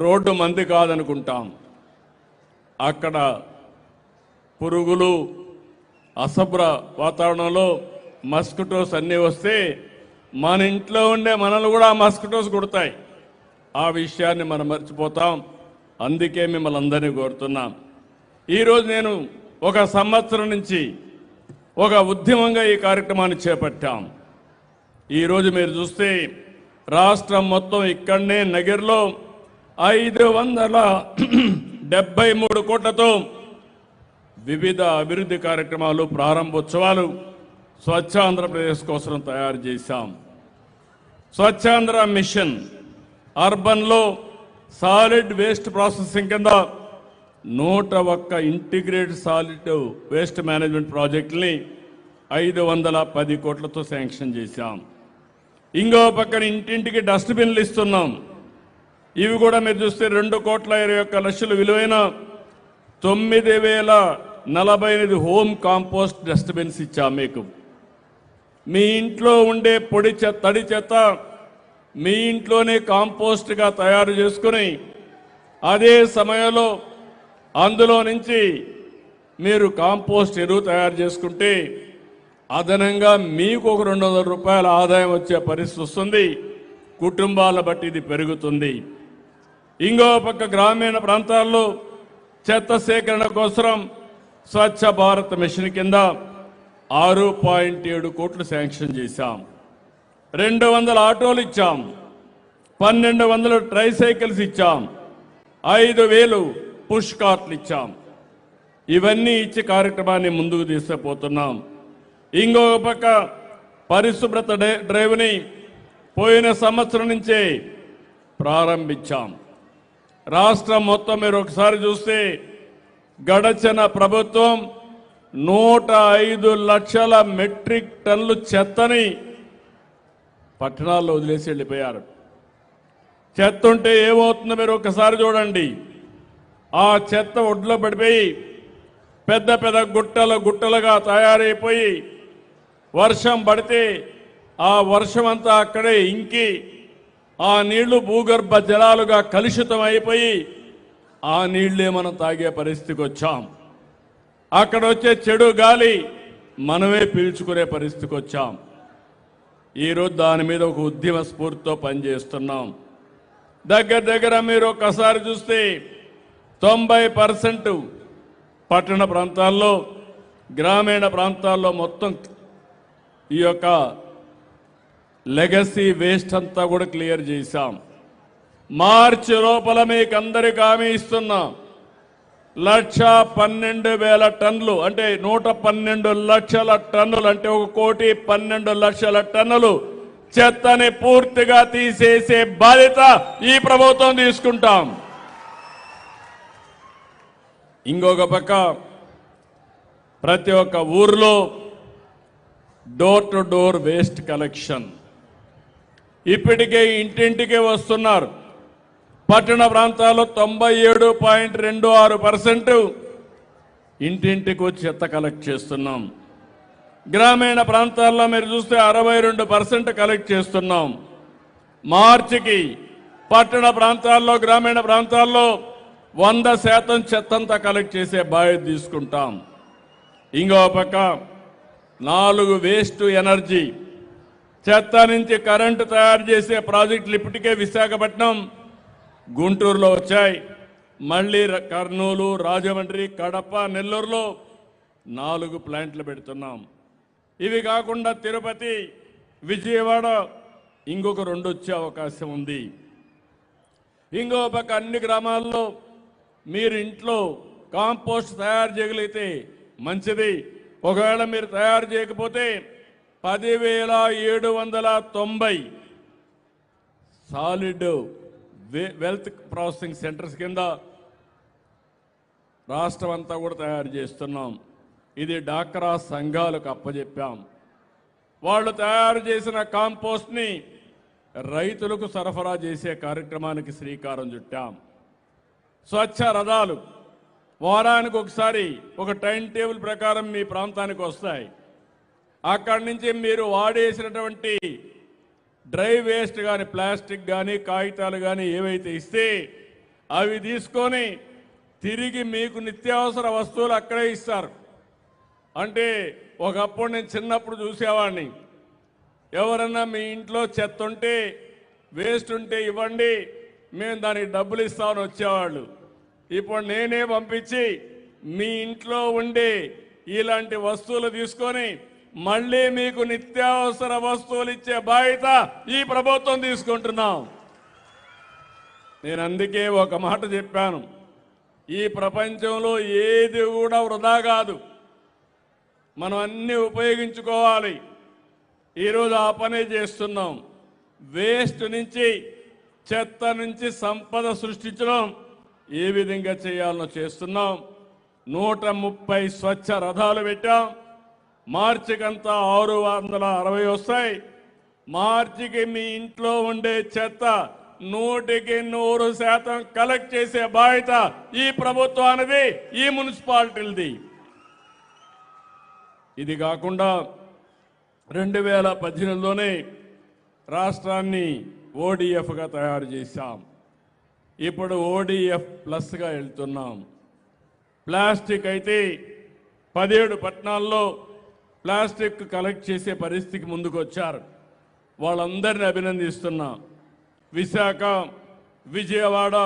Road మంది కాదనుకుంటాం. అక్కడ పురుగులు, అశుభ్ర వాతావరణంలో మస్కిటోస్ అన్నీ వస్తే మన ఇంట్లో ఉండే మనల్ని కూడా మస్కిటోస్ కుడతాయి. ఆ విషయాన్ని మనం మర్చిపోతాం. అందుకే మిమ్మల్ని అందరినీ కోరుతున్నాం. ఈరోజు నేను ఒక సంవత్సరం నుంచి ఒక ఉద్యమంగా ఈ కార్యక్రమాన్ని చేపట్టాం. ఈరోజు మీరు చూస్తే రాష్ట్రం మొత్తం ఇక్కడనే నగర్లో 573 కోట్లతో వివిధ అభివృద్ధి కార్యక్రమాలు, ప్రారంభోత్సవాలు స్వచ్ఛ ఆంధ్రప్రదేశ్ కోసం తయారు చేశాం. స్వచ్ఛాంధ్ర మిషన్ అర్బన్లో సాలిడ్ వేస్ట్ ప్రాసెసింగ్ కింద 101 ఇంటిగ్రేటెడ్ సాలిడ్ వేస్ట్ మేనేజ్మెంట్ ప్రాజెక్టుని 510 కోట్లతో శాంక్షన్ చేశాం. ఇంకో పక్కన ఇంటింటికి డస్ట్బిన్లు ఇస్తున్నాం. ఇవి కూడా మీరు చూస్తే 2,21,00,000 విలువైన 9,048 హోమ్ కాంపోస్ట్ డస్ట్బిన్స్ ఇచ్చాం. మీకు మీ ఇంట్లో ఉండే పొడి చెత్త, తడి చెత్త మీ ఇంట్లోనే కాంపోస్ట్గా తయారు చేసుకుని అదే సమయంలో అందులో నుంచి మీరు కాంపోస్ట్ ఎరువు తయారు చేసుకుంటే అదనంగా మీకు ఒక 200 రూపాయల ఆదాయం వచ్చే పరిస్థితి వస్తుంది. కుటుంబాల బట్టి ఇది పెరుగుతుంది. ఇంకో పక్క గ్రామీణ ప్రాంతాల్లో చెత్త సేకరణ కోసం స్వచ్ఛ భారత్ మిషన్ కింద 6.7 కోట్లు శాంక్షన్ చేశాం. 200 ఆటోలు ఇచ్చాం, 1,200 ట్రైసైకిల్స్ ఇచ్చాం, 5,000 పుష్ కార్ట్లు ఇచ్చాం. ఇవన్నీ ఇచ్చి కార్యక్రమాన్ని ముందుకు తీసుకుపోతున్నాం. ఇంకొక పక్క పరిశుభ్రత డ్రైవ్ని పోయిన సంవత్సరం నుంచే ప్రారంభించాం. రాష్ట్రం మొత్తం మీరు ఒకసారి చూస్తే గడచిన ప్రభుత్వం 105 లక్షల మెట్రిక్ టన్నులు చెత్తని పట్టణాల్లో వదిలేసి వెళ్ళిపోయారు. చెత్త ఉంటే ఏమవుతుందో మీరు ఒకసారి చూడండి. ఆ చెత్త ఒడ్లో పడిపోయి పెద్ద పెద్ద గుట్టలుగా తయారైపోయి వర్షం పడితే ఆ వర్షం అంతా అక్కడే ఇంకి ఆ నీళ్లు భూగర్భ జలాలుగా కలుషితం అయిపోయి ఆ నీళ్లే మనం తాగే పరిస్థితికి వచ్చాం. అక్కడ వచ్చే చెడు గాలి మనమే పీల్చుకునే పరిస్థితికి వచ్చాం. ఈరోజు దాని మీద ఒక ఉద్యమ స్ఫూర్తితో పనిచేస్తున్నాం. దగ్గర మీరు ఒకసారి చూస్తే 90% పట్టణ ప్రాంతాల్లో, గ్రామీణ ప్రాంతాల్లో మొత్తం ఈ యొక్క లెగసీ వేస్ట్ అంతా కూడా క్లియర్ చేశాం. మార్చి లోపల మీకు అందరికీ హామీ ఇస్తున్నాం. 1,12,000 టన్నులు అంటే 112 లక్షల టన్నులు అంటే 1,12,00,000 టన్నులు చెత్తని పూర్తిగా తీసేసే బాధ్యత ఈ ప్రభుత్వం తీసుకుంటాం. ఇంకొక పక్క ప్రతి ఒక్క ఊర్లో door to door waste collection ఇప్పటికే ఇంటింటికి వస్తున్నారు. పట్టణ ప్రాంతాల్లో 97.26% ఇంటింటికి వచ్చి చెత్త కలెక్ట్ చేస్తున్నాం. గ్రామీణ ప్రాంతాల్లో మీరు చూస్తే 62% కలెక్ట్ చేస్తున్నాం. మార్చికి పట్టణ ప్రాంతాల్లో, గ్రామీణ ప్రాంతాల్లో 100% చెత్తంతా కలెక్ట్ చేసే బాధ్యత తీసుకుంటాం. ఇంకో పక్క 4 వేస్ట్ ఎనర్జీ చెత్త నుంచి కరెంటు తయారు చేసే ప్రాజెక్టులు ఇప్పటికే విశాఖపట్నం, గుంటూరులో వచ్చాయి. మళ్ళీ కర్నూలు, రాజమండ్రి, కడప, నెల్లూరులో 4 ప్లాంట్లు పెడుతున్నాం. ఇవి కాకుండా తిరుపతి, విజయవాడ ఇంకొక 2 వచ్చే అవకాశం ఉంది. ఇంకో పక్క అన్ని గ్రామాల్లో మీరు ఇంట్లో కాంపోస్ట్ తయారు చేయగలిగితే మంచిది. ఒకవేళ మీరు తయారు చేయకపోతే 10,790 సాలిడ్ వెల్త్ ప్రాసెసింగ్ సెంటర్స్ కింద రాష్ట్రం అంతా కూడా తయారు చేస్తున్నాం. ఇది డాక్రా సంఘాలకు అప్పచెప్పాం. వాళ్ళు తయారు చేసిన కాంపోస్ట్ని రైతులకు సరఫరా చేసే కార్యక్రమానికి శ్రీకారం చుట్టాం. స్వచ్ఛ రథాలు వారానికి ఒకసారి ఒక టైం టేబుల్ ప్రకారం మీ ప్రాంతానికి వస్తాయి. అక్కడి నుంచి మీరు వాడేసినటువంటి డ్రై వేస్ట్ కానీ, ప్లాస్టిక్ కానీ, కాగితాలు కానీ ఏవైతే ఇస్తే అవి తీసుకొని తిరిగి మీకు నిత్యావసర వస్తువులు అక్కడే ఇస్తారు. అంటే ఒకప్పుడు నేను చిన్నప్పుడు చూసేవాడిని, ఎవరన్నా మీ ఇంట్లో చెత్త ఉంటే వేస్ట్ ఉంటే ఇవ్వండి, మేము దానికి డబ్బులు ఇస్తామని వచ్చేవాళ్ళు. ఇప్పుడు నేనే పంపించి మీ ఇంట్లో ఉండే ఇలాంటి వస్తువులు తీసుకొని మళ్ళీ మీకు నిత్యావసర వస్తువులు ఇచ్చే బాధ్యత ఈ ప్రభుత్వం తీసుకుంటున్నాం. నేను అందుకే ఒక మాట చెప్పాను, ఈ ప్రపంచంలో ఏది కూడా వృధా కాదు, మనం అన్ని ఉపయోగించుకోవాలి. ఈరోజు ఆ పనే చేస్తున్నాం. వేస్ట్ నుంచి, చెత్త నుంచి సంపద సృష్టించడం ఏ విధంగా చేయాలనో చేస్తున్నాం. 130 స్వచ్ఛ రథాలు పెట్టాం. మార్చికంతా 660 వస్తాయి. మార్చికి మీ ఇంట్లో ఉండే చెత్త 100% కలెక్ట్ చేసే బాధ్యత ఈ ప్రభుత్వానిది, ఈ మున్సిపాలిటీలది. ఇది కాకుండా 2018లోనే రాష్ట్రాన్ని ఓడిఎఫ్గా తయారు చేశాం. ఇప్పుడు ఓడిఎఫ్ ప్లస్గా వెళ్తున్నాం. ప్లాస్టిక్ అయితే 17 పట్టణాల్లో ప్లాస్టిక్ కలెక్ట్ చేసే పరిస్థితికి ముందుకు వచ్చారు. వాళ్ళందరినీ అభినందిస్తున్నా. విశాఖ, విజయవాడ